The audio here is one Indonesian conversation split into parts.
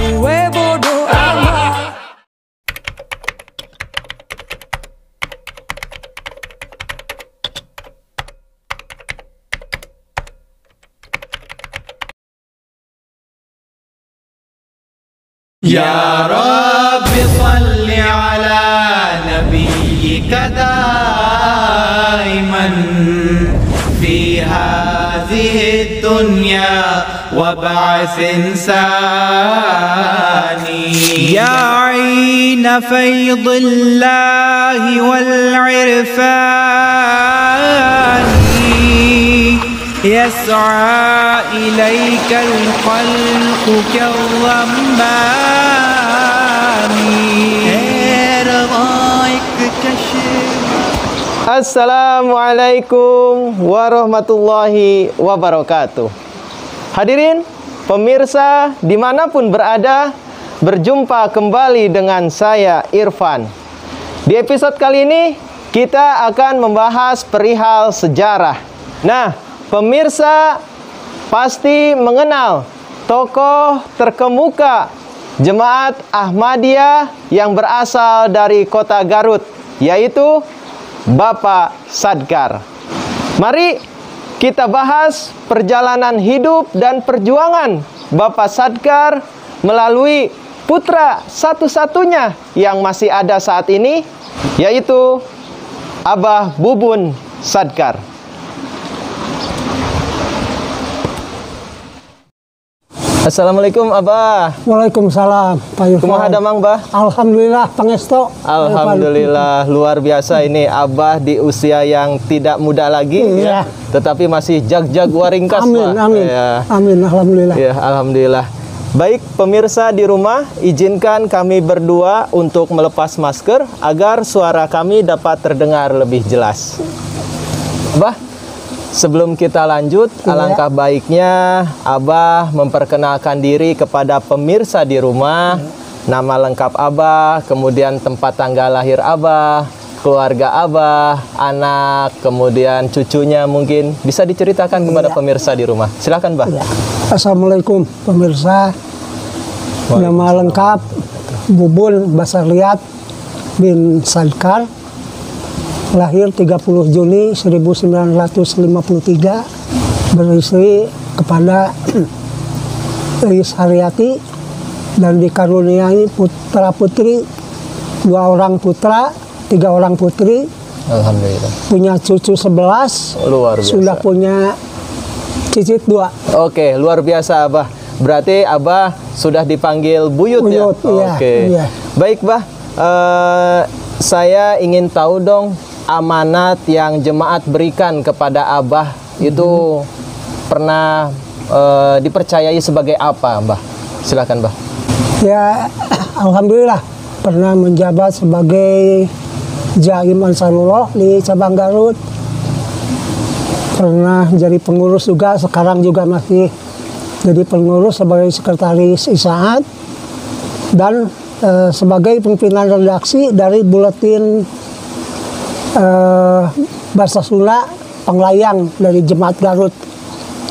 gue bodoh amat. Ya Rabbi salli ala nabiyyika daiman fi hadhihi dunya wa ba'th insani ya 'ayna faydillah wal 'irfani yas'a ilaika al-khalqu kal-rabbani. Assalamualaikum warahmatullahi wabarakatuh. Hadirin pemirsa dimanapun berada, berjumpa kembali dengan saya Irfan. Di episode kali ini kita akan membahas perihal sejarah. Nah, pemirsa pasti mengenal tokoh terkemuka Jemaat Ahmadiyah yang berasal dari kota Garut, yaitu Bapak Sadkar. Mari kita bahas perjalanan hidup dan perjuangan Bapak Sadkar melalui putra satu-satunya yang masih ada saat ini, yaitu Abah Bubun Sadkar. Assalamualaikum Abah. Waalaikumsalam Pak Irfan. Kumaha damang Bah? Alhamdulillah pangestu. Alhamdulillah luar biasa ini Abah di usia yang tidak muda lagi ya, tetapi masih jag-jag waringkas. Amin, Bah. amin. Ya. Amin, alhamdulillah. Ya, alhamdulillah. Baik pemirsa di rumah, izinkan kami berdua untuk melepas masker agar suara kami dapat terdengar lebih jelas. Abah, sebelum kita lanjut, alangkah baiknya Abah memperkenalkan diri kepada pemirsa di rumah, nama lengkap Abah, kemudian tempat tanggal lahir Abah, keluarga Abah, anak, kemudian cucunya mungkin bisa diceritakan kepada pemirsa di rumah. Silakan, Bah. Assalamualaikum pemirsa. Nama lengkap Bubun Basarliat bin Sadkar. Lahir 30 Juni 1953, beristri kepada Iis Haryati dan dikaruniai putra putri, 2 orang putra, 3 orang putri. Alhamdulillah. Punya cucu 11, luar biasa. Sudah punya cicit 2. Oke, luar biasa Abah. Berarti Abah sudah dipanggil Buyut ya? Iya, Oke. iya. Baik Bah, saya ingin tahu dong, amanat yang jemaat berikan kepada Abah itu pernah dipercayai sebagai apa, Mbah? Silakan, Mbah. Ya, alhamdulillah pernah menjabat sebagai Jaim Ansarullah di cabang Garut. Pernah jadi pengurus juga, sekarang juga masih jadi pengurus sebagai sekretaris Isaat dan sebagai pimpinan redaksi dari buletin Bahasa Sunda Penglayang dari Jemaat Garut.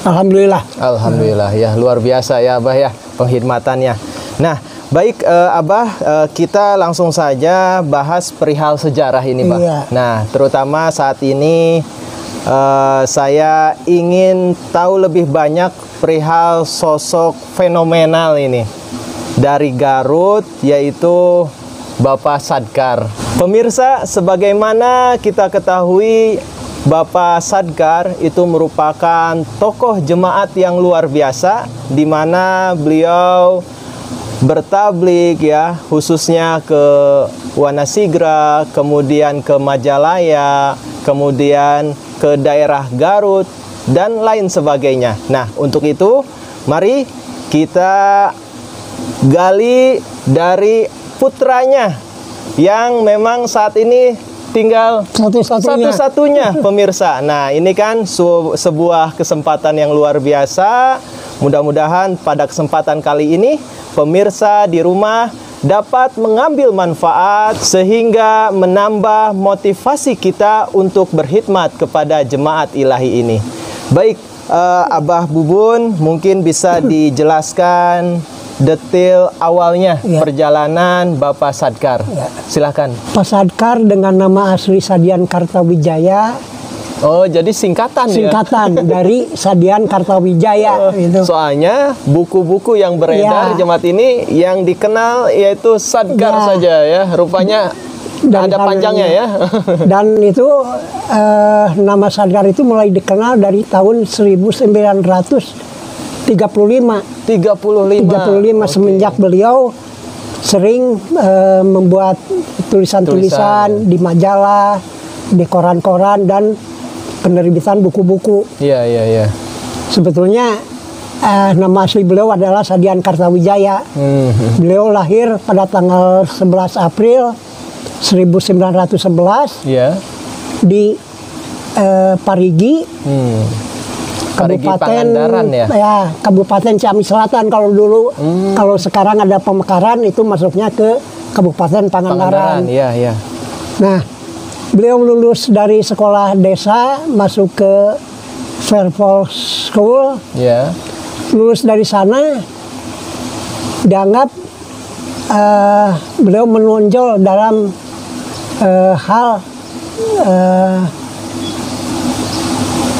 Alhamdulillah. Alhamdulillah ya, luar biasa ya Abah ya penghormatannya. Nah, baik Abah, kita langsung saja bahas perihal sejarah ini, Bah. Iya. Nah, terutama saat ini saya ingin tahu lebih banyak perihal sosok fenomenal ini dari Garut, yaitu Bapak Sadkar. Pemirsa, sebagaimana kita ketahui, Bapak Sadkar itu merupakan tokoh jemaat yang luar biasa, di mana beliau bertablik ya, khususnya ke Wanasigra, kemudian ke Majalaya, kemudian ke daerah Garut dan lain sebagainya. Nah, untuk itu mari kita gali dari putranya yang memang saat ini tinggal satu-satunya pemirsa. Nah, ini kan sebuah kesempatan yang luar biasa. Mudah-mudahan pada kesempatan kali ini pemirsa di rumah dapat mengambil manfaat sehingga menambah motivasi kita untuk berkhidmat kepada jemaat ilahi ini. Baik, Abah Bubun mungkin bisa dijelaskan detail awalnya Ya. perjalanan Bapak Sadkar. Ya. Silakan. Pak Sadkar dengan nama asli Sadian Kartawijaya, Oh, jadi singkatan, singkatan dari Sadian Kartawijaya. Gitu. Soalnya buku-buku yang beredar Ya. jemaat ini yang dikenal yaitu Sadkar Ya. saja ya. Rupanya Dan ada panjangnya ya. Dan itu nama Sadkar itu mulai dikenal dari tahun 1935. 35. Oke. Semenjak beliau sering membuat tulisan-tulisan di majalah, di koran-koran dan penerbitan buku-buku. Iya, iya, iya. Sebetulnya nama asli beliau adalah Sadian Kartawijaya. Beliau lahir pada tanggal 11 April 1911 Iya. di Parigi, Parigi Kabupaten Pangandaran ya. Kabupaten Ciamis Selatan kalau dulu. Kalau sekarang ada pemekaran itu masuknya ke Kabupaten Pangandaran. Iya, iya. Nah, beliau lulus dari sekolah desa, masuk ke Fairfield School. Iya. Lulus dari sana, dianggap beliau menonjol dalam hal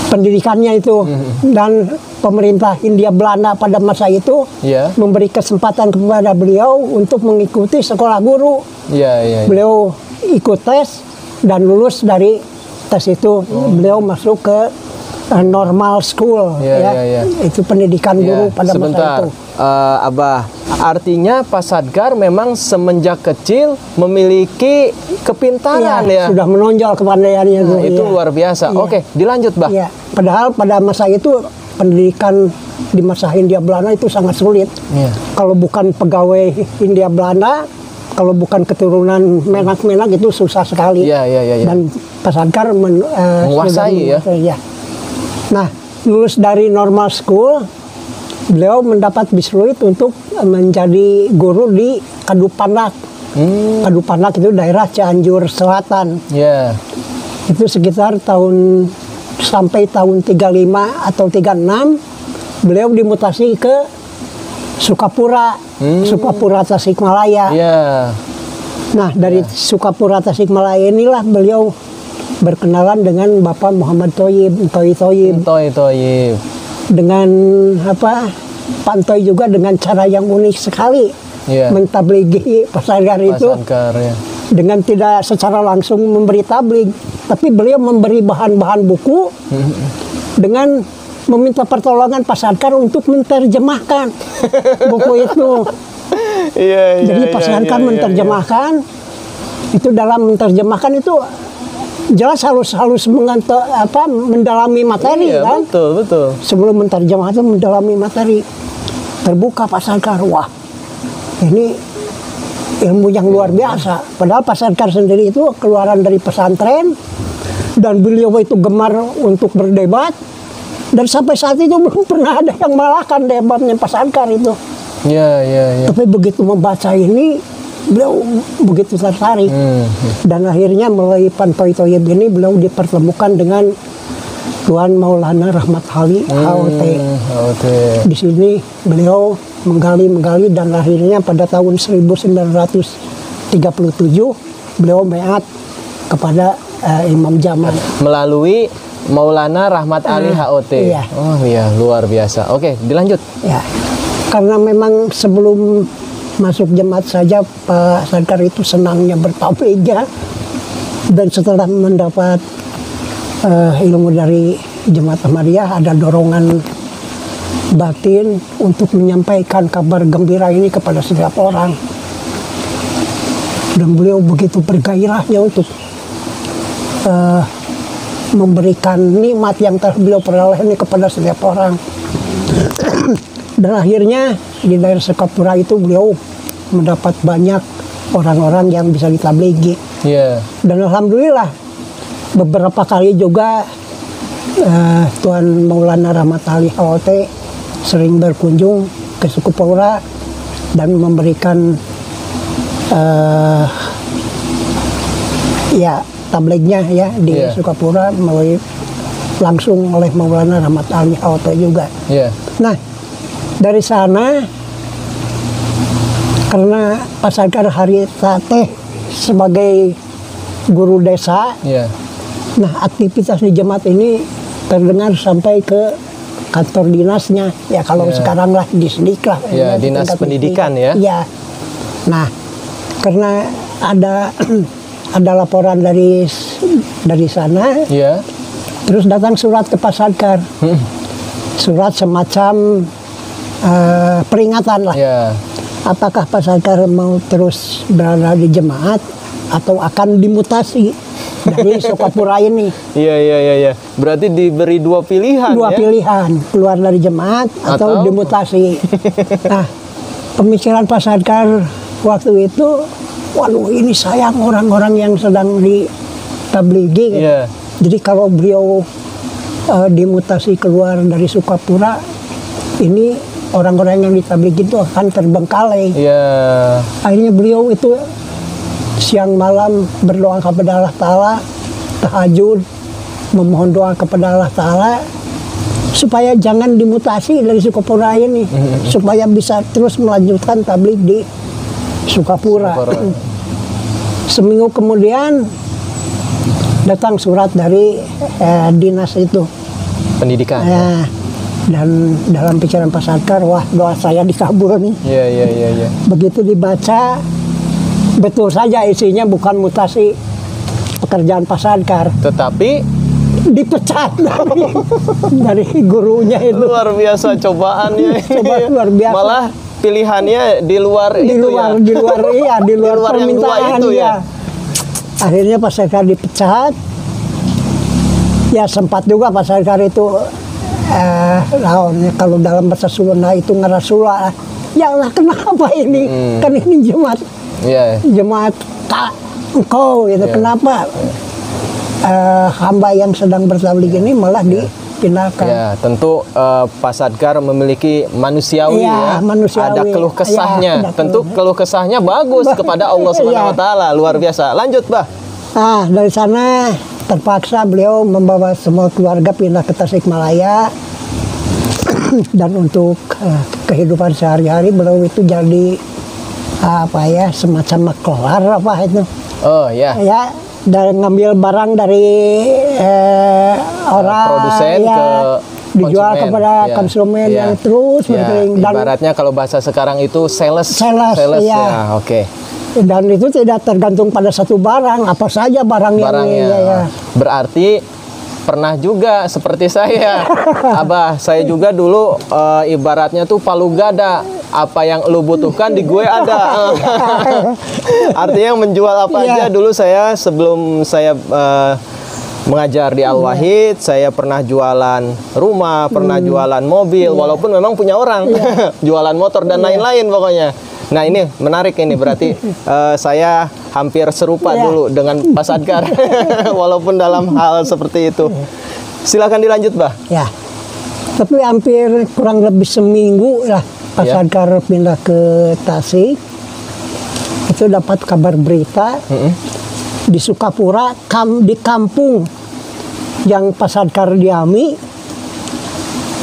pendidikannya itu. Dan pemerintah Hindia Belanda pada masa itu Iya. memberi kesempatan kepada beliau untuk mengikuti sekolah guru. Iya, iya. Beliau ikut tes dan lulus dari tes itu. Beliau masuk ke normal school. Iya, iya, iya. Itu pendidikan guru pada sebentar. masa itu. Abah, artinya Pak Sadkar memang semenjak kecil memiliki kepintaran ya. Sudah menonjol kepandaiannya. Nah, itu Iya. luar biasa. Iya. Oke, dilanjut, Bah. Iya. Padahal pada masa itu pendidikan di masa Hindia Belanda itu sangat sulit. Iya. Kalau bukan pegawai Hindia Belanda, kalau bukan keturunan menak-menak itu susah sekali. Iya, iya, iya, iya. Dan Pak Sadkar Menguasai ya. ya. Nah, lulus dari normal school, beliau mendapat biskuit untuk menjadi guru di Kadupanak. Kadupanak itu daerah Cianjur Selatan. Iya. Itu sekitar sampai tahun 35 atau 36 beliau dimutasi ke Sukapura, Sukapura Tasikmalaya. Iya. Nah, dari Sukapura Tasikmalaya inilah beliau berkenalan dengan Bapak Muhammad Thoyib. Toyib. Dengan Pak Toy juga dengan cara yang unik sekali Iya. mentabligi Pak Sadkar Pak itu. Sadkar ya. Dengan tidak secara langsung memberi tablig, tapi beliau memberi bahan-bahan buku dengan meminta pertolongan Pak Sadkar untuk menerjemahkan buku itu. Iya, Jadi Pak Sadkar menerjemahkan itu, dalam menerjemahkan itu jelas harus mendalami materi Iya, kan. betul. Sebelum menerjemah itu mendalami materi. Terbuka Pak Sadkar, wah ini ilmu yang luar biasa. Padahal Pak Sadkar sendiri itu keluaran dari pesantren dan beliau itu gemar untuk berdebat. Dan sampai saat itu belum pernah ada yang mengalahkan debatnya Pak Sadkar itu. Iya. Tapi begitu membaca ini, beliau begitu tertarik. Dan akhirnya melalui Pantoy Thoyib ini beliau dipertemukan dengan Tuan Maulana Rahmat Ali HOT. Di sini beliau menggali dan akhirnya pada tahun 1937 beliau meat kepada Imam Jamal. Melalui Maulana Rahmat Ali HOT. Iya. Oh iya, luar biasa. Oke, dilanjut. Ya, karena memang sebelum masuk jemaat saja Pak Sadkar itu senangnya bertabligh ya. Dan setelah mendapat ilmu dari jemaat Ahmadiyah, ada dorongan batin untuk menyampaikan kabar gembira ini kepada setiap orang. Dan beliau begitu bergairahnya untuk memberikan nikmat yang telah beliau peroleh ini kepada setiap orang. Dan akhirnya di daerah Sukapura itu beliau mendapat banyak orang-orang yang bisa ditablighi. Iya. Dan alhamdulillah beberapa kali juga Tuan Maulana Rahmat Ali HOT sering berkunjung ke Sukapura dan memberikan tablighnya ya di Sukapura melalui langsung oleh Maulana Rahmat Ali HOT juga. Iya. Nah, dari sana karena Pak Sadkar Harita teh sebagai guru desa. Ya. Nah, aktivitas di jemaat ini terdengar sampai ke kantor dinasnya. Ya kalau sekarang lah Disdik lah. Ya, dinas pendidikan ya. Iya. Nah, karena ada ada laporan dari sana, Ya. terus datang surat ke Pak Sadkar. Surat semacam peringatan lah. Ya. Apakah Pak Sadkar mau terus berada di jemaat atau akan dimutasi dari Sukapura ini? Iya. Berarti diberi dua pilihan Dua ya? pilihan, keluar dari jemaat atau dimutasi. Nah, pemikiran Pak Sadkar waktu itu, waduh ini sayang orang-orang yang sedang di tablighi. Iya. Jadi kalau beliau dimutasi keluar dari Sukapura, ini orang-orang yang di tablighi itu akan terbengkalai. Iya. Akhirnya beliau itu siang malam berdoa kepada Allah Ta'ala, tahajud, memohon doa kepada Allah Ta'ala supaya jangan dimutasi dari Sukapura ini, supaya bisa terus melanjutkan tabligh di Sukapura. Seminggu kemudian datang surat dari dinas itu, Pendidikan. ya. Dan dalam pikiran Pak Sadkar, wah doa saya dikabul nih. Iya. Begitu dibaca, betul saja isinya bukan mutasi pekerjaan Pak Sadkar, Tetapi dipecat dari gurunya itu. luar biasa cobaannya. Coba luar biasa. Malah pilihannya di luar Di itu luar, ya. di luar iya, di luar luar yang dua permintaan itu ya. Akhirnya Pak Sadkar dipecat. Ya sempat juga Pak Sadkar itu kalau dalam bahasa Sunda itu ngerasula. Ya Allah, kenapa ini? Kan ini jemaat Iya. jemaat engkau gitu. Kenapa hamba yang sedang bertabligh ini malah dipindahkan? Ya, tentu Pak Sadkar memiliki manusiawi Iya, ya. manusiawi. Ada keluh kesahnya. Iya, ada Tentu keluh kesahnya bagus kepada Allah Subhanahu wa taala. Luar biasa. Lanjut, Bah. Nah, dari sana terpaksa beliau membawa semua keluarga pindah ke Tasikmalaya. Dan untuk kehidupan sehari-hari beliau itu jadi semacam maklar apa itu. Oh, ya. Ya, dan ngambil barang dari orang Produsen ya, ke dijual konsumen. kepada Ya. konsumen Ya. yang terus Ya, berkeliling. Dan ibaratnya kalau bahasa sekarang itu sales. Sales, ya. ya. Oke. Dan itu tidak tergantung pada satu barang, apa saja barangnya. Ya. Berarti pernah juga seperti saya. Abah, saya juga dulu ibaratnya tuh palu gada. Apa yang lu butuhkan di gue ada. Artinya menjual apa aja. Dulu saya sebelum saya mengajar di Al-Wahid, saya pernah jualan rumah, pernah jualan mobil, walaupun memang punya orang. Jualan motor dan lain-lain pokoknya. Nah, ini menarik ini, berarti saya hampir serupa dulu dengan Pak Sadkar. Walaupun dalam hal seperti itu. Silakan dilanjut, Bah. Ya. Tapi hampir kurang lebih seminggu lah Pak Sadkar pindah ke Tasik. Itu dapat kabar berita di Sukapura, di kampung yang Pak Sadkar diami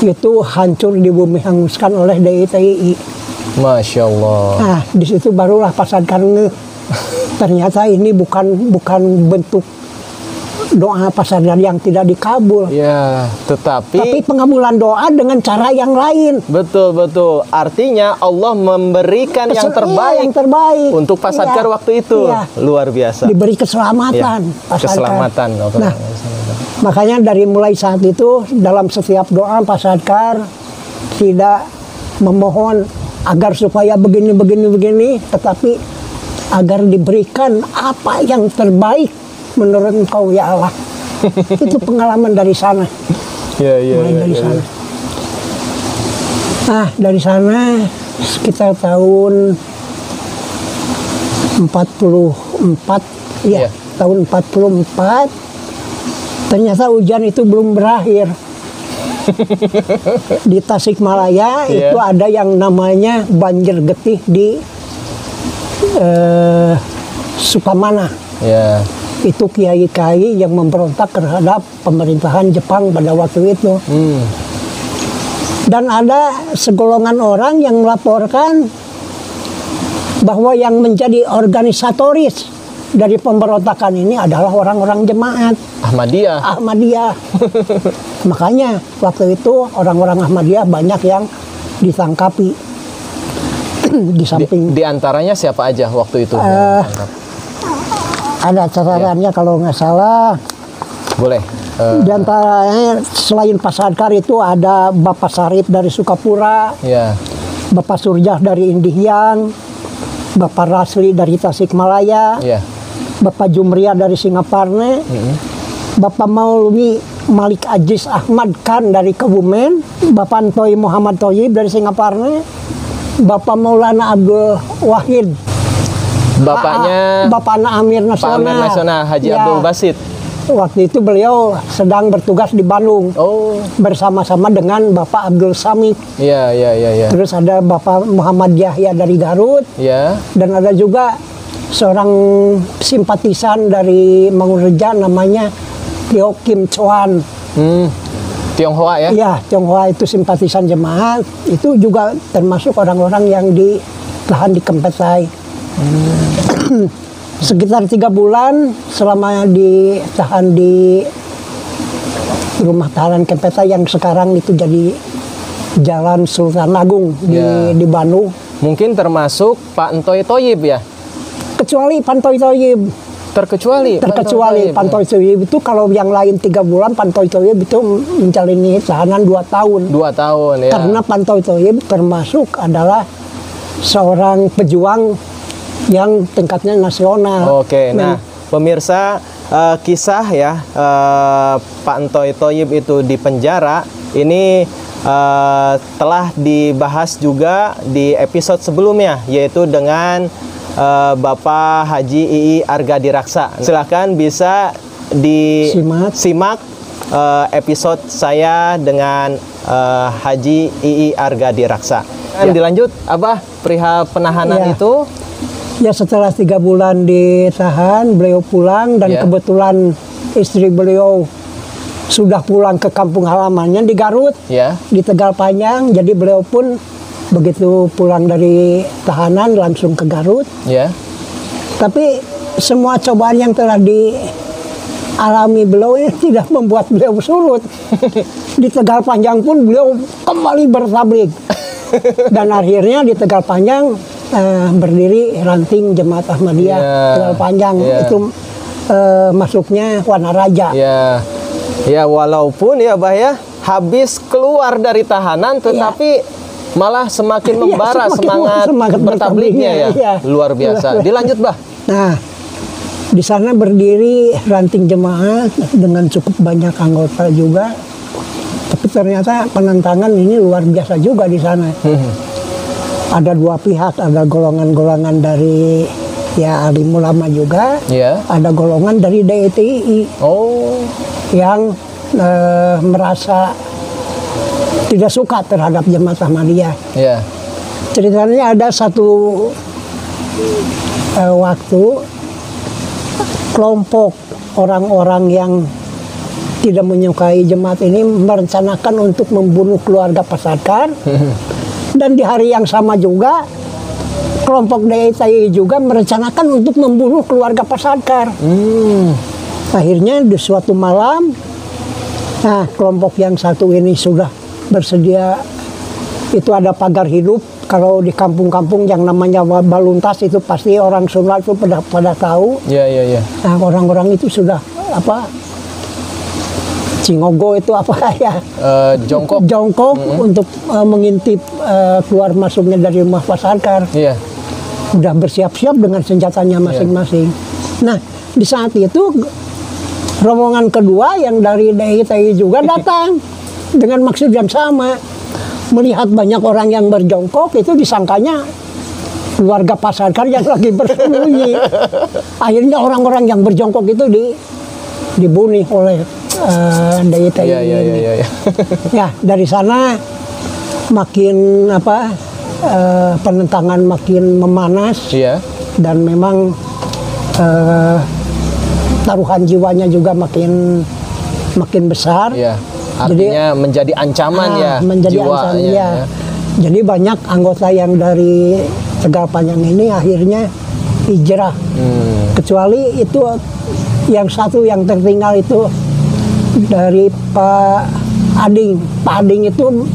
itu hancur, dibumi hanguskan oleh DITI. Masya Allah. Nah, di situ barulah Pak Sadkar ternyata ini bukan bentuk doa Pak Sadkar yang tidak dikabul. Ya, tapi pengabulan doa dengan cara yang lain. betul. Artinya Allah memberikan yang terbaik, yang terbaik untuk Pak Sadkar waktu itu. Iya. Luar biasa. Diberi keselamatan, Pak Sadkar. Keselamatan. Nah, makanya dari mulai saat itu dalam setiap doa Pak Sadkar tidak memohon agar supaya begini, tetapi agar diberikan apa yang terbaik menurut Engkau ya Allah. Itu pengalaman dari sana. Mulai dari sana. Nah, dari sana sekitar tahun 44, Iya. tahun 44 ternyata hujan itu belum berakhir. Di Tasikmalaya itu ada yang namanya banjir getih di Sukamana. Ya. Itu kiai-kiai yang memberontak terhadap pemerintahan Jepang pada waktu itu. Dan ada segolongan orang yang melaporkan bahwa yang menjadi organisatoris dari pemberontakan ini adalah orang-orang jemaat Ahmadiyah. Makanya waktu itu orang-orang Ahmadiyah banyak yang ditangkapi. Di samping Di antaranya siapa aja waktu itu? ada catatannya kalau nggak salah. Boleh. Di antaranya selain Pak Sadkar itu ada Bapak Sarip dari Sukapura, Ya. Bapak Surjah dari Indihiang, Bapak Rasli dari Tasikmalaya, Ya. Bapak Jumria dari Singaparna, Bapak Maulwi Malik Aziz Ahmad Khan dari Kebumen, Bapak Antoi Muhammad Thoyib dari Singaparna, Bapak Maulana Abdul Wahid, Bapaknya Bapak Amir Pak Amir Nasional Haji Ya. Abdul Basit. Waktu itu beliau sedang bertugas di Bandung Oh. bersama-sama dengan Bapak Abdul Samit. Iya. Terus ada Bapak Muhammad Yahya dari Garut, Ya. dan ada juga seorang simpatisan dari Mangunreja namanya Tio Kim Choan. Tionghoa ya? Iya, Tionghoa itu simpatisan jemaat. Itu juga termasuk orang-orang yang ditahan di Kempetai. Sekitar 3 bulan selama ditahan di rumah tahanan Kempetai yang sekarang itu jadi Jalan Sultan Agung Ya. di Bandung. Mungkin termasuk Pak Entoy Thoyib ya? Kecuali Pantoy Thoyib. Terkecuali Pantoy Thoyib itu kalau yang lain 3 bulan, Pantoy Thoyib itu menjalani tahanan 2 tahun. 2 tahun ya. Karena Pantoy Thoyib termasuk adalah seorang pejuang yang tingkatnya nasional. Oke, nah pemirsa, kisah ya Pak Entoy Thoyib itu di penjara ini telah dibahas juga di episode sebelumnya, yaitu dengan Bapak Haji II Argadiraksa. Silahkan bisa disimak episode saya dengan Haji II Argadiraksa. Dan dilanjut, Abah, perihal penahanan Ya. itu. Ya, setelah 3 bulan ditahan, beliau pulang dan Ya. kebetulan istri beliau sudah pulang ke kampung halamannya di Garut, Ya. di Tegal Panjang. Jadi beliau pun begitu pulang dari tahanan langsung ke Garut. Ya. Tapi semua cobaan yang telah dialami beliau ini tidak membuat beliau surut. Di Tegal Panjang pun beliau kembali bertablik. Dan akhirnya di Tegal Panjang berdiri ranting Jemaat Ahmadiyah Tegal Panjang. Itu masuknya Wanaraja. Ya. Ya, walaupun ya Bah ya habis keluar dari tahanan tetapi malah semakin membara semangat bertabliknya ya. Ya. Luar biasa. Dilanjut, Bah. Nah, di sana berdiri ranting jemaat dengan cukup banyak anggota juga. Tapi ternyata penentangan ini luar biasa juga di sana. Ada 2 pihak, ada golongan-golongan dari ya alim ulama juga, Ya. ada golongan dari DITI Oh. yang merasa tidak suka terhadap Jemaat Ahmadiyah. Ya. Ceritanya ada satu waktu kelompok orang-orang yang tidak menyukai jemaat ini merencanakan untuk membunuh keluarga Pak Sadkar. Dan di hari yang sama juga kelompok DITI juga merencanakan untuk membunuh keluarga Pak Sadkar. Akhirnya di suatu malam, nah kelompok yang satu ini sudah bersedia, itu ada pagar hidup. Kalau di kampung-kampung yang namanya Baluntas itu pasti orang Sunda itu pada tahu. Ya. Nah, orang-orang itu sudah Cingogo itu ya? Jongkok untuk mengintip keluar masuknya dari rumah Pak Sadkar. Iya. Udah bersiap-siap dengan senjatanya masing-masing. Nah, di saat itu rombongan kedua yang dari DITI juga datang dengan maksud yang sama. Melihat banyak orang yang berjongkok, itu disangkanya keluarga Pak Sadkar yang lagi bersembunyi. Akhirnya orang-orang yang berjongkok itu dibunuh oleh DITI ini. Ya, dari sana makin penentangan makin memanas. Iya. Dan memang taruhan jiwanya juga makin besar. Iya. Artinya menjadi ancaman ya menjadi jiwanya. ancaman ya. Jadi banyak anggota yang dari Tegal Panjang ini akhirnya hijrah. Kecuali itu yang satu yang tertinggal itu dari Pak Ading. Pak Ading itu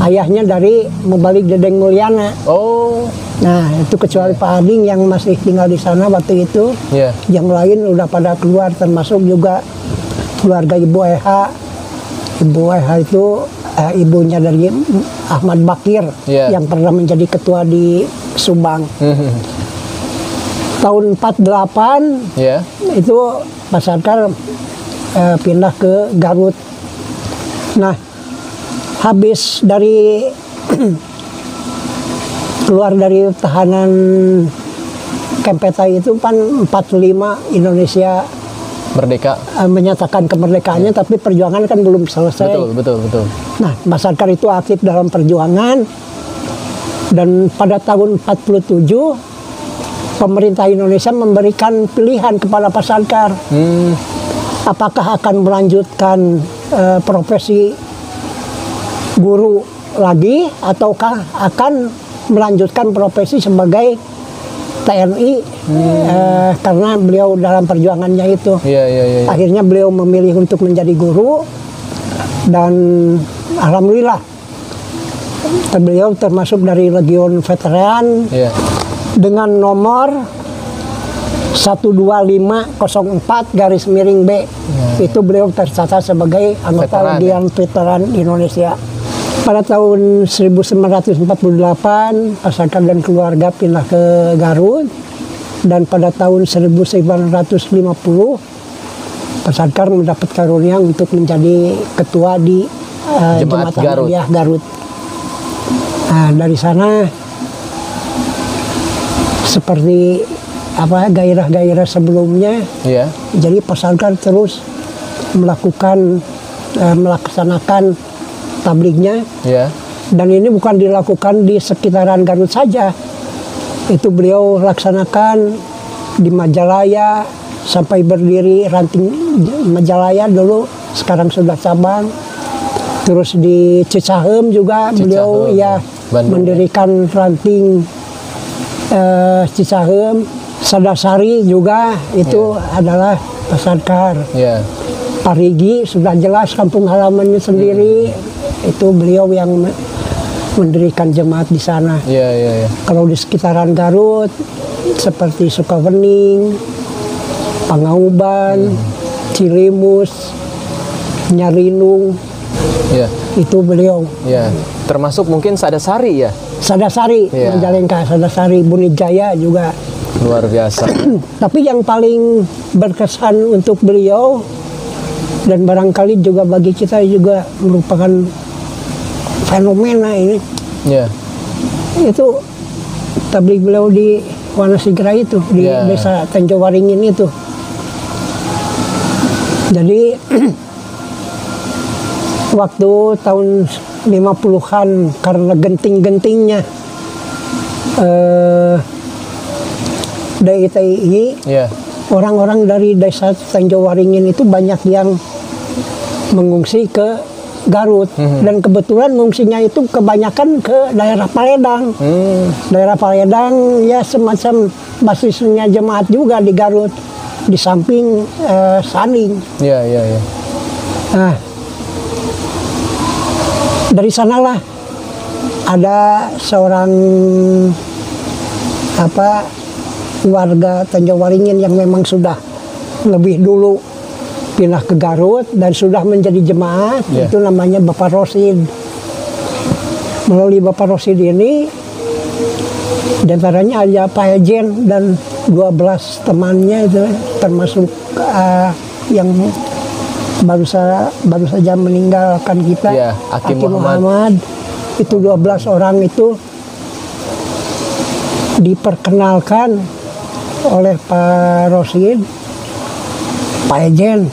ayahnya dari Mubalik Dedeng Mulyana. Oh. Nah, itu kecuali Pak Ading yang masih tinggal di sana waktu itu. Iya. Yang lain udah pada keluar, termasuk juga keluarga Ibu Eha. Ibu Eha itu ibunya dari Ahmad Bakir yang pernah menjadi ketua di Subang. Tahun 48 itu Pak Sarkar pindah ke Garut. Nah, habis dari keluar dari tahanan Kempetai itu kan 45 Indonesia merdeka, menyatakan kemerdekaannya, tapi perjuangan kan belum selesai. Betul. Nah, Pak Sarkar itu aktif dalam perjuangan, dan pada tahun 47 pemerintah Indonesia memberikan pilihan kepada Pak Sarkar, apakah akan melanjutkan profesi guru lagi ataukah akan melanjutkan profesi sebagai TNI, karena beliau dalam perjuangannya itu. Akhirnya beliau memilih untuk menjadi guru, dan alhamdulillah beliau termasuk dari Legion Veteran dengan nomor 12504-B. Itu beliau tercatat sebagai anggota Legion Veteran Indonesia. Pada tahun 1948, Pak Sarkar dan keluarga pindah ke Garut, dan pada tahun 1950 Pak Sarkar mendapat karunia untuk menjadi ketua di Jemaat Ahmadiyah Garut. Nah, dari sana seperti gairah-gairah sebelumnya, jadi Pak Sarkar terus melaksanakan tablignya, dan ini bukan dilakukan di sekitaran Garut saja. Itu beliau laksanakan di Majalaya sampai berdiri ranting Majalaya dulu, sekarang sudah cabang. Terus di Cicahem juga beliau mendirikan ranting Cicahem. Sadasari juga itu adalah Pak Sarkar. Parigi sudah jelas kampung halamannya sendiri. Itu beliau yang mendirikan jemaat di sana. Kalau di sekitaran Garut seperti Sukawening, Pangauban, Cilimus, Nyarinung, itu beliau. Termasuk mungkin Sadasari ya? Sadasari, Majalengka, Sadasari, Bunijaya juga. Luar biasa. Tapi yang paling berkesan untuk beliau, dan barangkali juga bagi kita juga merupakan fenomena ini, itu tabligh beliau di Wanasigra itu, di desa Tanjung Waringin itu. Jadi waktu tahun 50-an karena genting-gentingnya DITI, orang-orang dari desa Tanjung Waringin itu banyak yang mengungsi ke Garut, dan kebetulan ngungsinya itu kebanyakan ke daerah Paledang. Daerah Paledang ya semacam basisnya jemaat juga di Garut, di samping Saning. Nah, dari sanalah ada seorang warga Tanjung Waringin yang memang sudah lebih dulu pindah ke Garut dan sudah menjadi jemaat, itu namanya Bapak Rosid. Melalui Bapak Rosid ini, diantaranya ada Pak Ejen dan 12 temannya itu, termasuk yang baru saja meninggalkan kita, Aki Muhammad. Itu 12 orang itu diperkenalkan oleh Pak Rosid, Pak Ejen,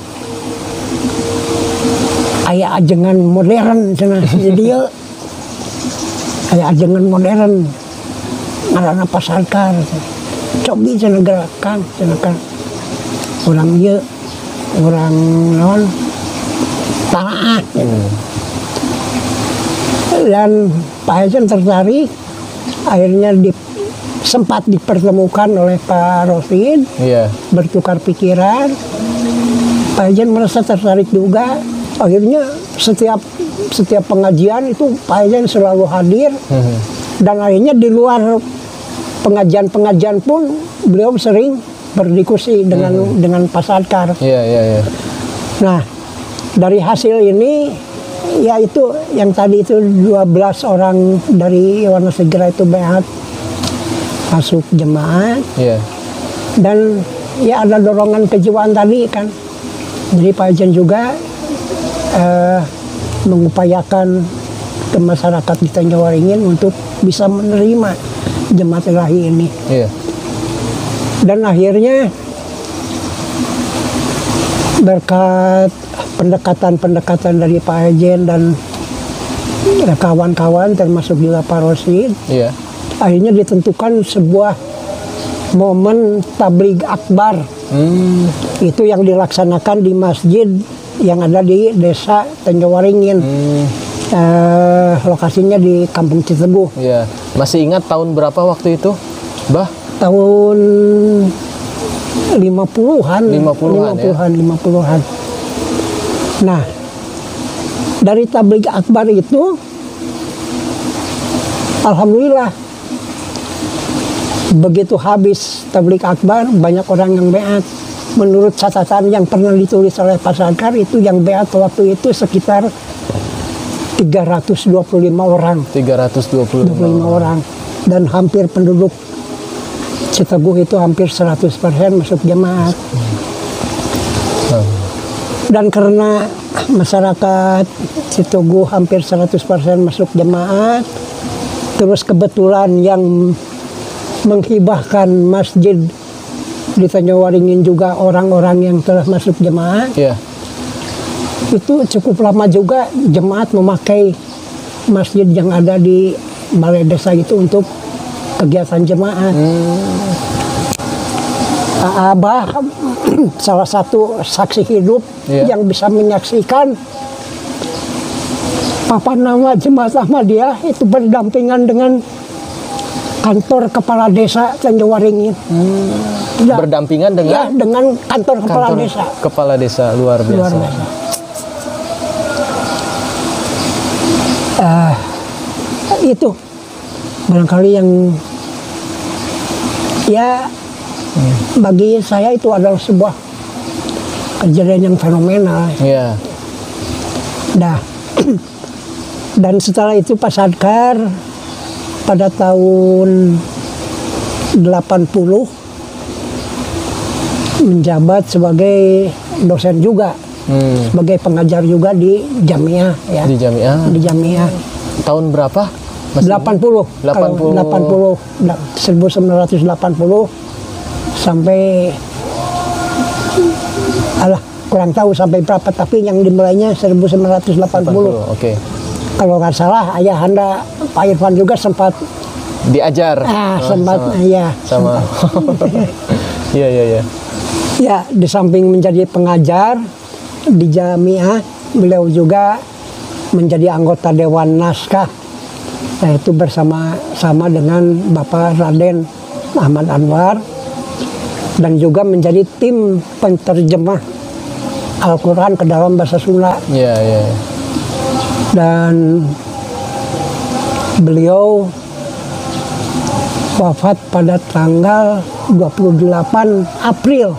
aya ajengan modern cenah. Jadi aya ajengan modern ngaranna Pak Sarkar. Cobi cenah gerakan cenah kan. Urang ieu urang naon? Talaah. Dan Pak Ejen tertarik, akhirnya sempat dipertemukan oleh Pak Rosid, Iya. bertukar pikiran. Pak Ejen merasa tertarik juga. Akhirnya setiap pengajian itu Pak Ejen selalu hadir. Dan akhirnya di luar pengajian pun beliau sering berdiskusi dengan Pak Sadkar. Iya. Nah, dari hasil ini, yaitu yang tadi itu 12 orang dari Warna Segera itu beat masuk jemaat. Iya. Dan ya ada dorongan kejiwaan tadi kan. Jadi Pak Ejen juga mengupayakan ke masyarakat di Tanjung Waringin untuk bisa menerima jemaat ilahi ini. Iya. Dan akhirnya berkat pendekatan dari Pak Ejen dan kawan-kawan termasuk juga Pak Rosid, Iya. akhirnya ditentukan sebuah momen tabligh akbar. Itu yang dilaksanakan di masjid yang ada di desa Tanjung Waringin. Lokasinya di Kampung Citeguh. Iya. Masih ingat tahun berapa waktu itu, Bah? Tahun 50-an. 50-an. Nah, dari tabligh akbar itu, alhamdulillah, begitu habis tabligh akbar, banyak orang yang beat. Menurut catatan yang pernah ditulis oleh Pak Sadkar, itu yang beat waktu itu sekitar 325 orang. 325 orang. Dan hampir penduduk Citeguh itu hampir 100% masuk jemaat. Dan karena masyarakat Citeguh hampir 100% masuk jemaat, terus kebetulan yang menghibahkan masjid di Tanjung Waringin juga orang-orang yang telah masuk jemaat. Iya. Itu cukup lama juga jemaat memakai masjid yang ada di balai desa itu untuk kegiatan jemaat. Abah salah satu saksi hidup yang bisa menyaksikan papan nama jemaat Ahmadiyah itu berdampingan dengan kantor kepala desa Tanjung Waringin. Berdampingan dengan? Ya, dengan kantor kepala desa. Kepala desa, luar biasa. Luar biasa. Itu barangkali yang ya bagi saya itu adalah sebuah kejadian yang fenomenal. Iya. Nah, dan setelah itu Pak Sadkar pada tahun 80 menjabat sebagai dosen juga, sebagai pengajar juga di Jamiah ya. Di Jamiah. Di Jamiah. Tahun berapa? 80. 80. 1980 sampai kurang tahu sampai berapa, tapi yang dimulainya 1980. Oke. Kalau nggak salah ayahanda Pak Irfan juga sempat diajar. Sempat sama. Iya. Ya, di samping menjadi pengajar di Jamiah, beliau juga menjadi anggota Dewan Naskah, yaitu bersama-sama dengan Bapak Raden Ahmad Anwar, dan juga menjadi tim penterjemah Al-Quran ke dalam bahasa Sunda. Iya. Dan beliau wafat pada tanggal 28 April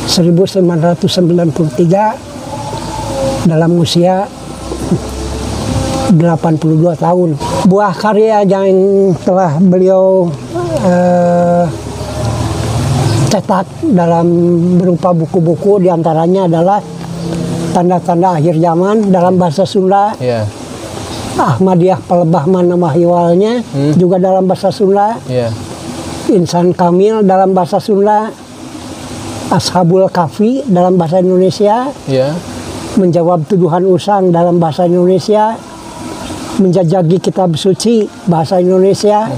1993 dalam usia 82 tahun. Buah karya yang telah beliau cetak dalam berupa buku-buku, diantaranya adalah Tanda-tanda Akhir Zaman dalam bahasa Sunda. Iya. Ahmadiyah Pelebah Mana Mahiwalnya juga dalam bahasa Sunda. Iya. Insan Kamil dalam bahasa Sunda. Ashabul Kahfi dalam bahasa Indonesia. Iya. Menjawab Tuduhan Usang dalam bahasa Indonesia. Menjajaki Kitab Suci bahasa Indonesia.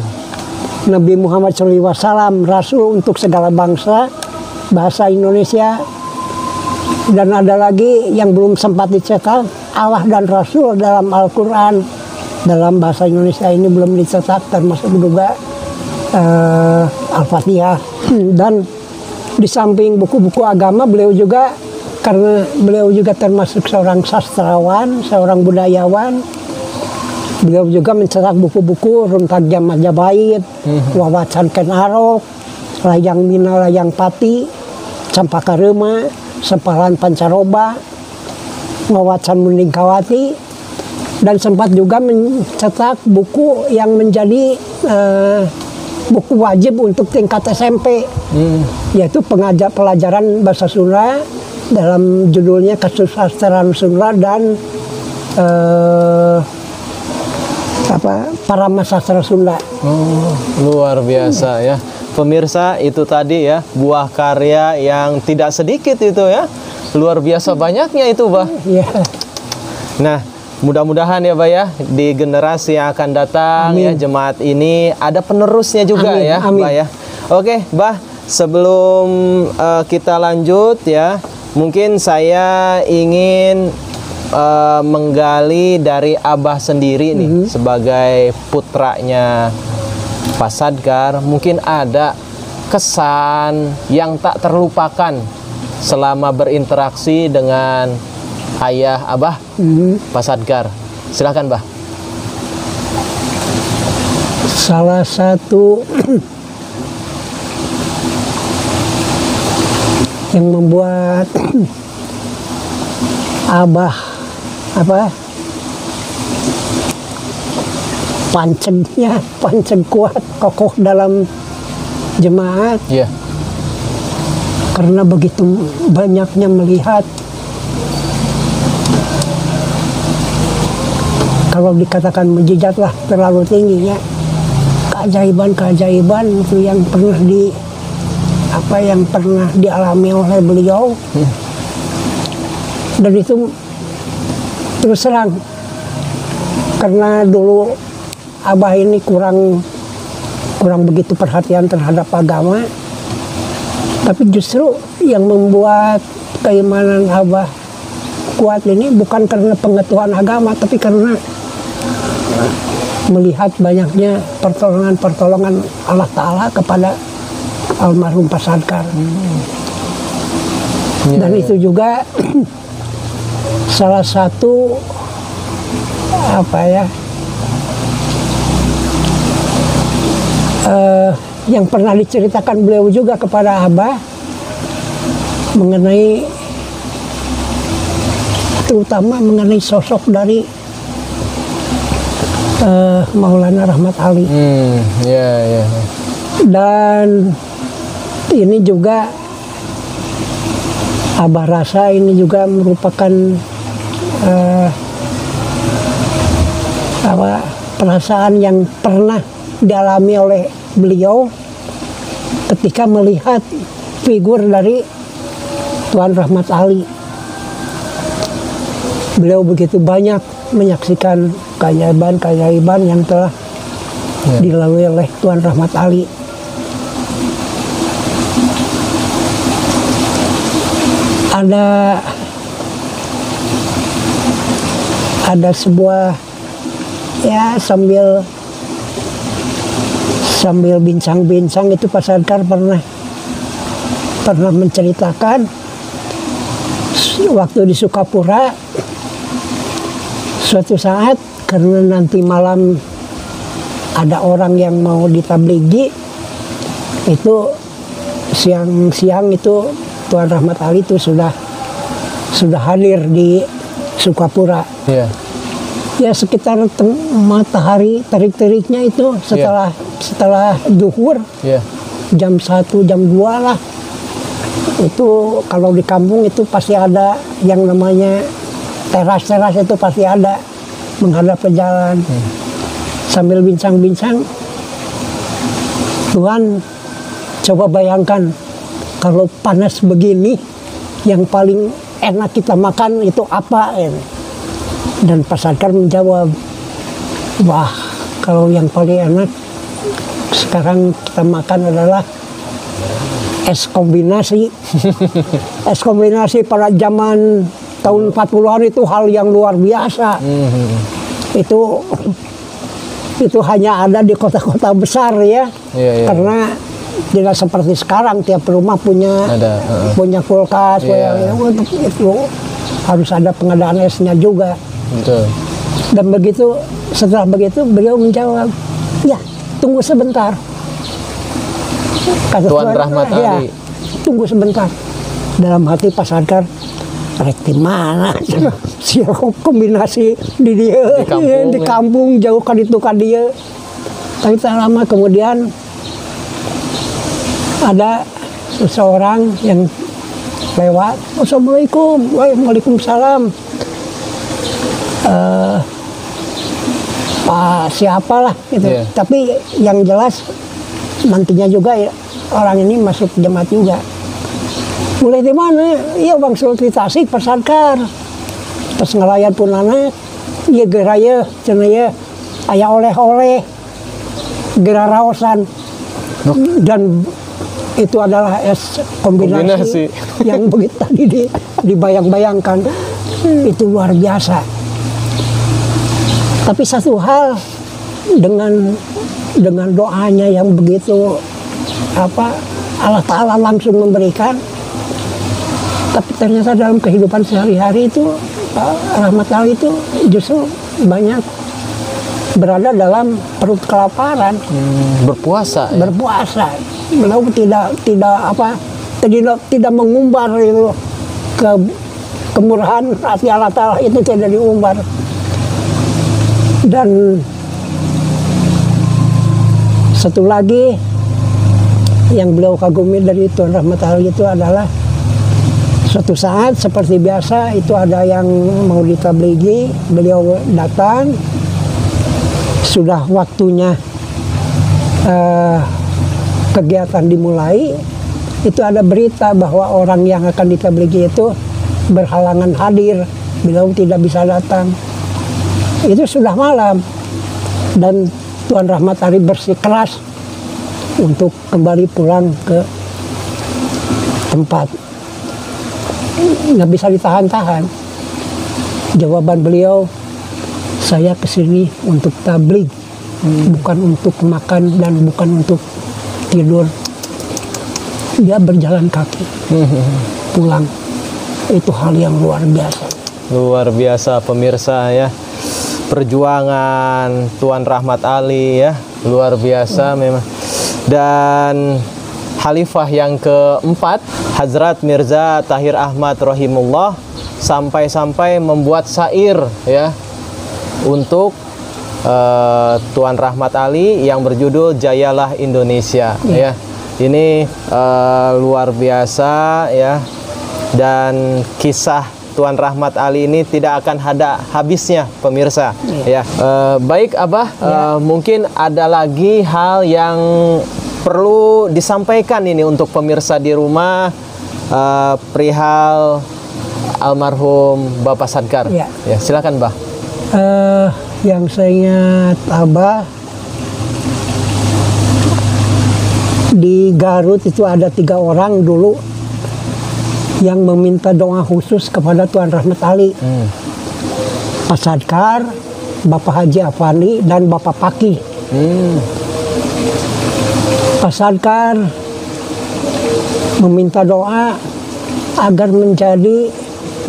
Nabi Muhammad SAW Rasul untuk segala bangsa bahasa Indonesia. Dan ada lagi yang belum sempat dicetak, Allah dan Rasul dalam Al-Quran dalam bahasa Indonesia ini belum dicetak, termasuk juga Al-Fatihah. Dan di samping buku-buku agama, beliau juga, karena beliau juga termasuk seorang sastrawan, seorang budayawan, beliau juga mencetak buku-buku Runtagja Majapahit, Wawasan Ken Arok, Layang Mina Layang Pati, Campaka Rema, Sempalan Pancaroba, Wawasan Mundingkawati, dan sempat juga mencetak buku yang menjadi buku wajib untuk tingkat SMP, yaitu pelajaran bahasa Sunda dalam judulnya Kesusastraan Sunda dan Parama Sastra Sunda. Luar biasa ya. Pemirsa, itu tadi ya buah karya yang tidak sedikit itu ya. Luar biasa banyaknya itu, Bah. Ya. Nah, mudah-mudahan ya, Bah ya, di generasi yang akan datang ya jemaat ini ada penerusnya juga ya, Bah ya. Oke, Bah, sebelum kita lanjut ya, mungkin saya ingin menggali dari Abah sendiri nih sebagai putranya Pak Sadgar, mungkin ada kesan yang tak terlupakan selama berinteraksi dengan ayah Abah, Pak Sadgar. Silakan, Bah. Salah satu yang membuat Abah pancen kuat, kokoh dalam jemaat, karena begitu banyaknya melihat, kalau dikatakan mujizat lah terlalu tinggi ya, keajaiban itu yang pernah dialami oleh beliau. Dan itu terus terang, karena dulu Abah ini kurang begitu perhatian terhadap agama, tapi justru yang membuat keimanan Abah kuat ini bukan karena pengetahuan agama, tapi karena melihat banyaknya pertolongan Allah Ta'ala kepada almarhum Pak Sadgar. Dan itu juga salah satu yang pernah diceritakan beliau juga kepada Abah terutama mengenai sosok dari Maulana Rahmat Ali. Dan ini juga Abah rasa ini juga merupakan perasaan yang pernah dialami oleh beliau ketika melihat figur dari Tuan Rahmat Ali. Beliau begitu banyak menyaksikan keajaiban yang telah dilalui oleh Tuan Rahmat Ali. Ada sebuah ya sambil bincang-bincang itu Pak Sadgar pernah menceritakan waktu di Sukapura suatu saat, karena nanti malam ada orang yang mau ditabligi, itu siang itu Tuan Rahmat Ali itu sudah hadir di Sukapura. Ya sekitar matahari terik-teriknya itu setelah zuhur, jam 1, jam 2 lah. Itu kalau di kampung itu pasti ada yang namanya teras-teras, itu pasti ada menghadap ke jalan. Sambil bincang-bincang, Tuan coba bayangkan kalau panas begini, yang paling enak kita makan itu apa? Dan Pak Sadgar menjawab, wah kalau yang paling enak sekarang kita makan adalah es kombinasi. Es kombinasi pada zaman tahun 40-an itu hal yang luar biasa. Itu itu hanya ada di kota-kota besar ya. Iya. Karena tidak seperti sekarang tiap rumah punya punya kulkas. Iya. Itu harus ada pengadaan esnya juga. Betul. Dan setelah begitu beliau menjawab, ya tunggu sebentar. Kata Tuan Rahmat ya, Ali. Tunggu sebentar. Dalam hati Pak Sadkar, rek di mana? Siapa kombinasi di dia di kampung jauh kan itu kan dia. Tapi tak lama kemudian ada seseorang yang lewat. Assalamualaikum, waalaikumsalam. Pak siapalah gitu. Yeah. Tapi yang jelas nantinya juga ya, orang ini masuk jemaat juga. Mulai di mana? Iya Bang Sulti Tasik Pak Sadkar. Pas ngelayan pun anak, iya geraya, cenaya, ayah oleh-oleh, gera raosan. Dan itu adalah es kombinasi. Yang begitu tadi dibayang-bayangkan. Itu luar biasa. Tapi satu hal dengan doanya yang begitu Allah Ta'ala langsung memberikan, tapi ternyata dalam kehidupan sehari-hari itu Rahmat Ali itu justru banyak berada dalam perut kelaparan. Berpuasa. Ya? Berpuasa. Beliau tidak mengumbar itu kemurahan hati Allah Ta'ala itu tidak diumbar. Dan satu lagi yang beliau kagumi dari Tuan Rahmat Ali itu adalah suatu saat seperti biasa itu ada yang mau ditablighi, beliau datang, sudah waktunya kegiatan dimulai, itu ada berita bahwa orang yang akan ditablighi itu berhalangan hadir, beliau tidak bisa datang. Itu sudah malam dan Tuan Rahmat Ali bersikeras untuk kembali pulang ke tempat. Nggak bisa ditahan-tahan. Jawaban beliau, saya kesini untuk tabligh, bukan untuk makan dan bukan untuk tidur. Dia berjalan kaki pulang. Itu hal yang luar biasa. Luar biasa pemirsa ya. Perjuangan Tuan Rahmat Ali ya, luar biasa memang. Dan Khalifah yang keempat, Hazrat Mirza Tahir Ahmad rahimullah, sampai-sampai membuat syair ya untuk Tuan Rahmat Ali yang berjudul Jayalah Indonesia ya. Ini luar biasa ya. Dan kisah Tuan Rahmat Ali ini tidak akan ada habisnya pemirsa ya. Baik Abah, mungkin ada lagi hal yang perlu disampaikan ini untuk pemirsa di rumah perihal almarhum Bapak Sadkar. Ya, silakan Bah. Yang saya ingat Abah, di Garut itu ada 3 orang dulu yang meminta doa khusus kepada Tuan Rahmat Ali. Pak Sadkar, Bapak Haji Afandi, dan Bapak Paki. Pak Sadkar meminta doa agar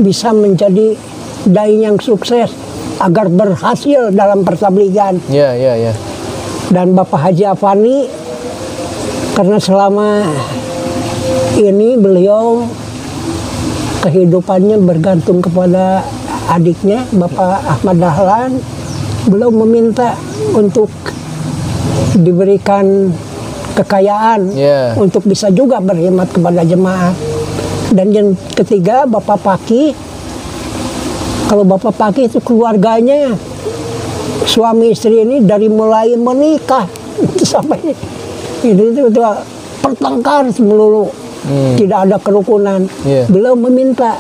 bisa menjadi dai yang sukses, agar berhasil dalam pertablighan. Dan Bapak Haji Afandi, karena selama ini beliau kehidupannya bergantung kepada adiknya Bapak Ahmad Dahlan, beliau meminta untuk diberikan kekayaan untuk bisa juga berkhidmat kepada jemaah. Dan yang ketiga Bapak Paki, kalau Bapak Paki itu keluarganya suami istri ini dari mulai menikah sampai itu pertengkar melulu. Tidak ada kerukunan. Beliau meminta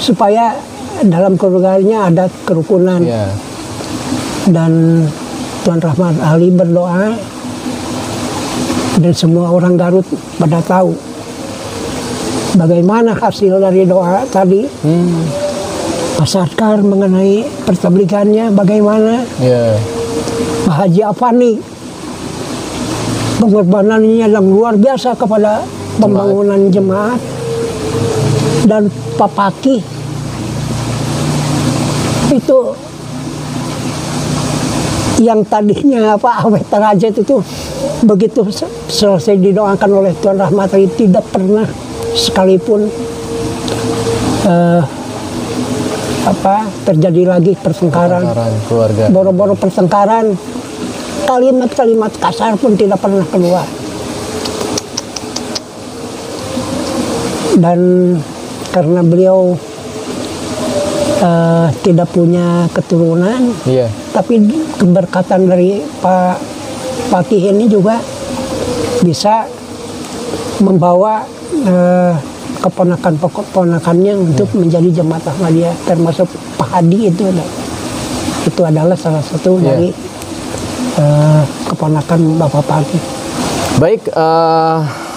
supaya dalam keluarganya ada kerukunan. Dan Tuan Rahmat Ali berdoa, dan semua orang Garut pada tahu bagaimana hasil dari doa tadi. Pak Sadkar mengenai pertablighannya bagaimana. Pak Pak Haji Afani. Pengorbanannya yang luar biasa kepada pembangunan jemaat. Dan Pak Paki itu yang tadinya awet terajat itu begitu selesai didoakan oleh Tuan Rahmat Ali tidak pernah sekalipun terjadi lagi pertengkaran keluarga. Boro-boro pertengkaran, kalimat-kalimat kasar pun tidak pernah keluar. Dan karena beliau tidak punya keturunan, tapi keberkatan dari Pak Fakih ini juga bisa membawa keponakan-keponakannya untuk menjadi jemaat Ahmadiyah, termasuk Pak Hadi itu adalah salah satu dari keponakan Bapak Fakih. Baik,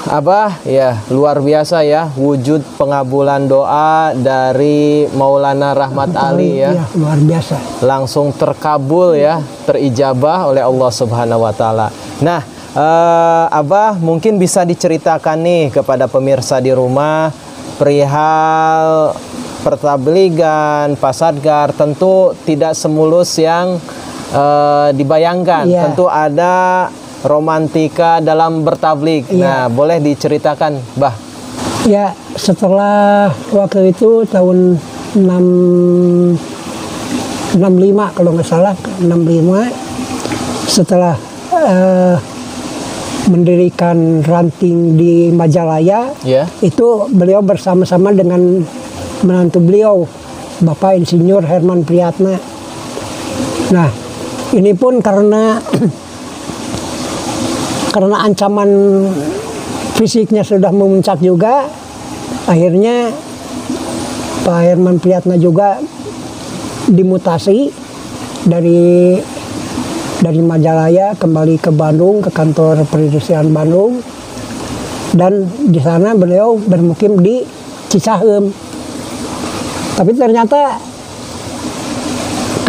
Abah, ya luar biasa ya wujud pengabulan doa dari Maulana Rahmat Ali ya. Ya, luar biasa. Langsung terkabul ya, terijabah oleh Allah Subhanahu wa taala. Nah, Abah mungkin bisa diceritakan nih kepada pemirsa di rumah perihal pertabligan, Pasadgar tentu tidak semulus yang dibayangkan. Ya. Tentu ada romantika dalam bertablik. Nah, boleh diceritakan, Bah? Ya, setelah waktu itu tahun 65 kalau nggak salah, 65 setelah mendirikan ranting di Majalaya, itu beliau bersama-sama dengan menantu beliau, Bapak Insinyur Herman Priyatna. Nah, ini pun karena ancaman fisiknya sudah memuncak juga, akhirnya Pak Herman Priyatna juga dimutasi dari Majalaya kembali ke Bandung, ke kantor perindustrian Bandung, dan di sana beliau bermukim di Cicahem. Tapi ternyata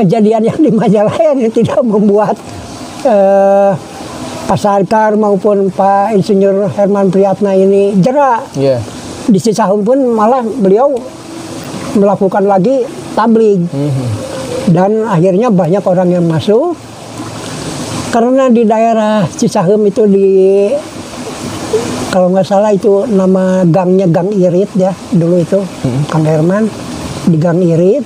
kejadian yang di Majalaya ini tidak membuat Pak Sarkar maupun Pak Insinyur Herman Priyatna ini jera. Di Cicahem pun malah beliau melakukan lagi tabligh. Dan akhirnya banyak orang yang masuk. Karena di daerah Cicahem itu kalau nggak salah itu nama gangnya Gang Irit ya dulu itu, Kang Herman di Gang Irit.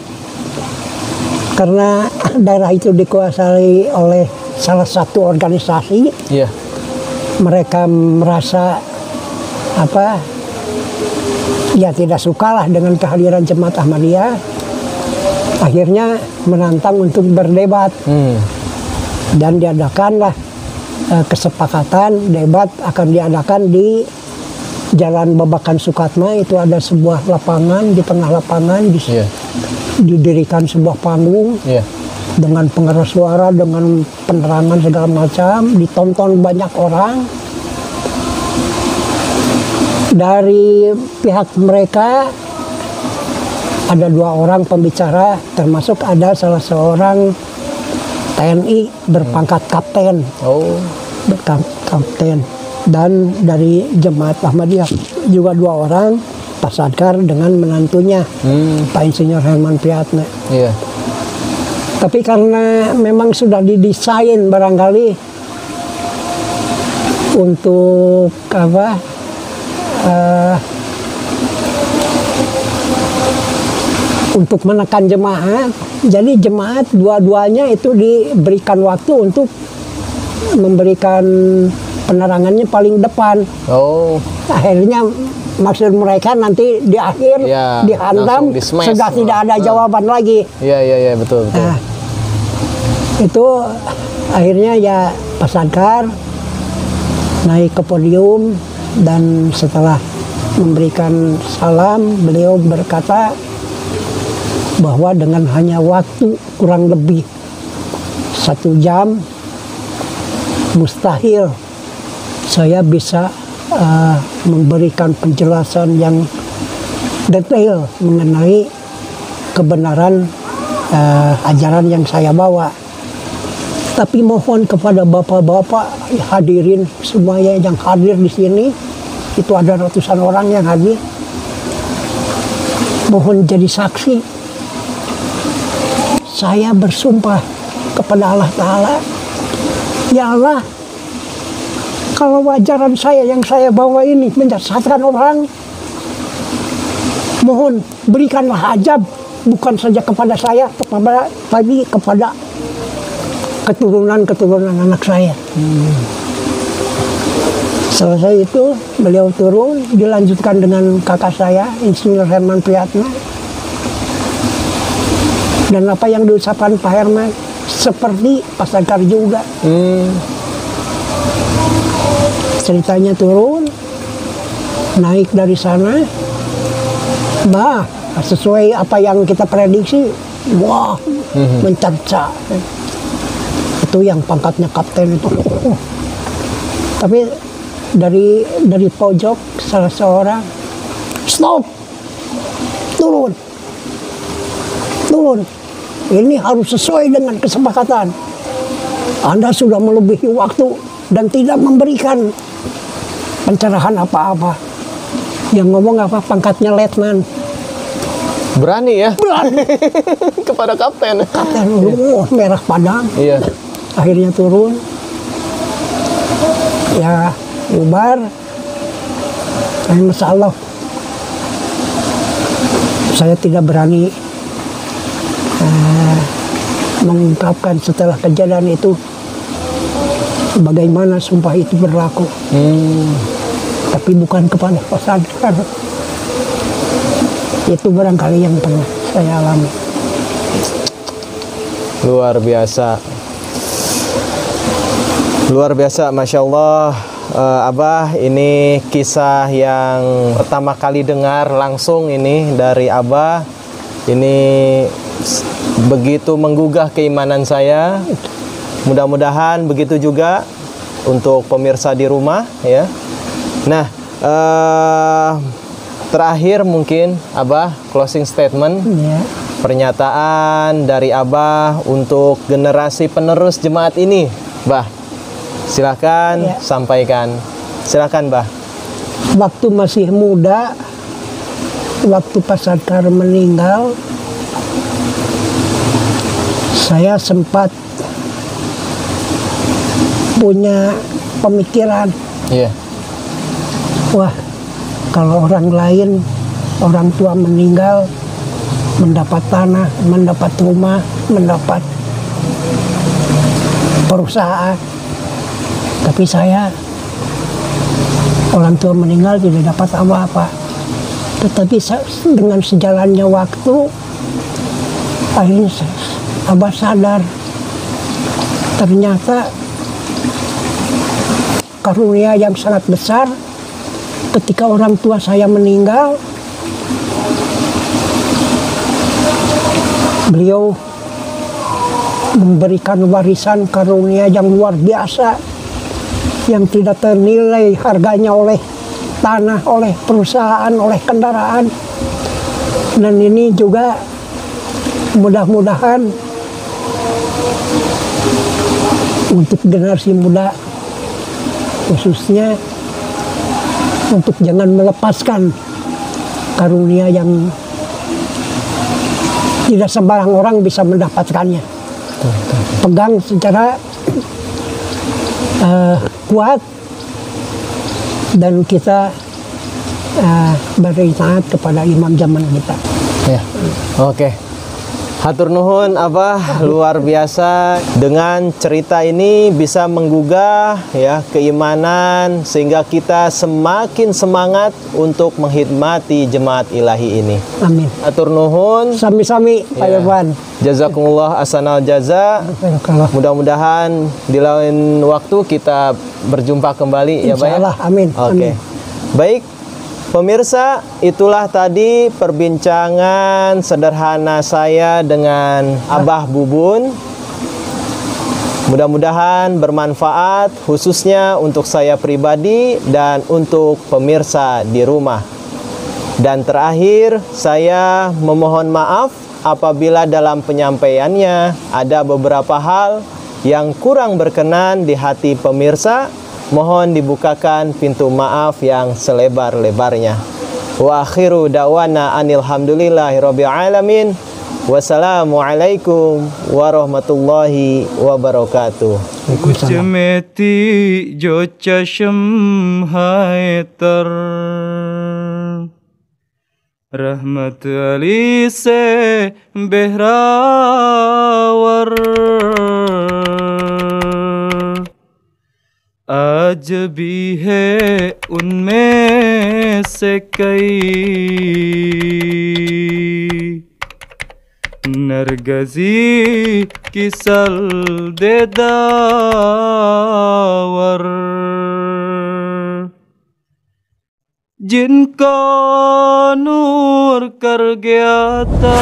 Karena daerah itu dikuasai oleh salah satu organisasi, mereka merasa tidak sukalah dengan kehadiran jemaat Ahmadiyah, akhirnya menantang untuk berdebat, dan diadakanlah kesepakatan debat akan diadakan di Jalan Babakan Sukatma. Itu ada sebuah lapangan, di tengah lapangan didirikan sebuah panggung. Dengan pengeras suara, dengan penerangan segala macam, ditonton banyak orang. Dari pihak mereka ada 2 orang pembicara, termasuk ada salah seorang TNI berpangkat kapten. Kapten. Dan dari jemaat Ahmadiyah juga 2 orang, Pak Sadkar dengan menantunya, Pak Insinyur Herman Priyatna. Tapi karena memang sudah didesain barangkali untuk untuk menekan jemaat, jadi jemaat dua-duanya itu diberikan waktu untuk memberikan penerangannya paling depan. Akhirnya maksud mereka nanti di akhir dihantam sudah tidak ada jawaban lagi. Iya betul. Nah, itu akhirnya ya Pak Sadkar naik ke podium, dan setelah memberikan salam beliau berkata bahwa dengan hanya waktu kurang lebih 1 jam mustahil saya bisa memberikan penjelasan yang detail mengenai kebenaran ajaran yang saya bawa. Tapi mohon kepada bapak-bapak hadirin semuanya yang hadir di sini, itu ada ratusan orang yang hadir, mohon jadi saksi. Saya bersumpah kepada Allah Ta'ala, ya Allah, kalau ajaran saya yang saya bawa ini menyesatkan orang, mohon berikanlah ajab, bukan saja kepada saya, tapi kepada keturunan anak saya. Selesai itu beliau turun, dilanjutkan dengan kakak saya, Insinyur Herman Priyatna. Dan apa yang diucapkan Pak Herman seperti Pak Sakar juga. Ceritanya turun, naik dari sana, sesuai apa yang kita prediksi, wah, mencerca. Itu yang pangkatnya kapten itu. Tapi dari pojok salah seorang, stop, turun. Ini harus sesuai dengan kesepakatan. Anda sudah melebihi waktu dan tidak memberikan pencerahan apa-apa. Yang ngomong apa? Pangkatnya letnan. Berani ya? Berani. Kepada kapten. Kapten, merah padam. Iya. Akhirnya turun. Ya, bubar. Masya Allah. Saya tidak berani mengungkapkan setelah kejadian itu bagaimana sumpah itu berlaku. Tapi bukan kepada Pak Sakar. Itu barangkali yang pernah saya alami. Luar biasa. Luar biasa, Masya Allah. Abah, ini kisah yang pertama kali dengar langsung ini dari Abah. Ini begitu menggugah keimanan saya. Mudah-mudahan begitu juga untuk pemirsa di rumah ya. Nah, terakhir mungkin Abah closing statement. Ya. Pernyataan dari Abah untuk generasi penerus jemaat ini, Bah. Silakan Ya. sampaikan. Silakan, Bah. Waktu masih muda, waktu Pak Sakar meninggal, saya sempat punya pemikiran, Iya. wah, kalau orang lain, orang tua meninggal, mendapat tanah, mendapat rumah, mendapat perusahaan. Tapi saya, orang tua meninggal tidak dapat apa-apa. Tetapi dengan sejalannya waktu, akhirnya Abah sadar, ternyata karunia yang sangat besar ketika orang tua saya meninggal, beliau memberikan warisan karunia yang luar biasa, yang tidak ternilai harganya oleh tanah, oleh perusahaan, oleh kendaraan. Dan ini juga mudah-mudahan untuk generasi muda, khususnya untuk jangan melepaskan karunia yang tidak sembarang orang bisa mendapatkannya. Pegang secara kuat dan kita beri taat kepada imam zaman kita. Ya. Oke. Hatur nuhun Abah, luar biasa. Dengan cerita ini bisa menggugah ya keimanan sehingga kita semakin semangat untuk mengkhidmati jemaat ilahi ini. Amin. Hatur nuhun. Sami-sami Pak Ya. Irwan. Jazakumullah ahsanal jaza. Barakallah. Mudah-mudahan di lain waktu kita berjumpa kembali ya, Pak ya. Insyaallah, amin. Oke. Amin. Baik, pemirsa, itulah tadi perbincangan sederhana saya dengan Abah Bubun. Mudah-mudahan bermanfaat khususnya untuk saya pribadi dan untuk pemirsa di rumah. Dan terakhir, saya memohon maaf apabila dalam penyampaiannya ada beberapa hal Yang kurang berkenan di hati pemirsa, mohon dibukakan pintu maaf yang selebar-lebarnya. Wa akhiru da'wana anilhamdulillahirabbil alamin. Wassalamualaikum warahmatullahi wabarakatuh. कुचमेती जो चश्म है तर रहमत अली से बहरावर आज भी है उनमें से कई नरगजी की सल दे दावर जिनको नूर कर गया था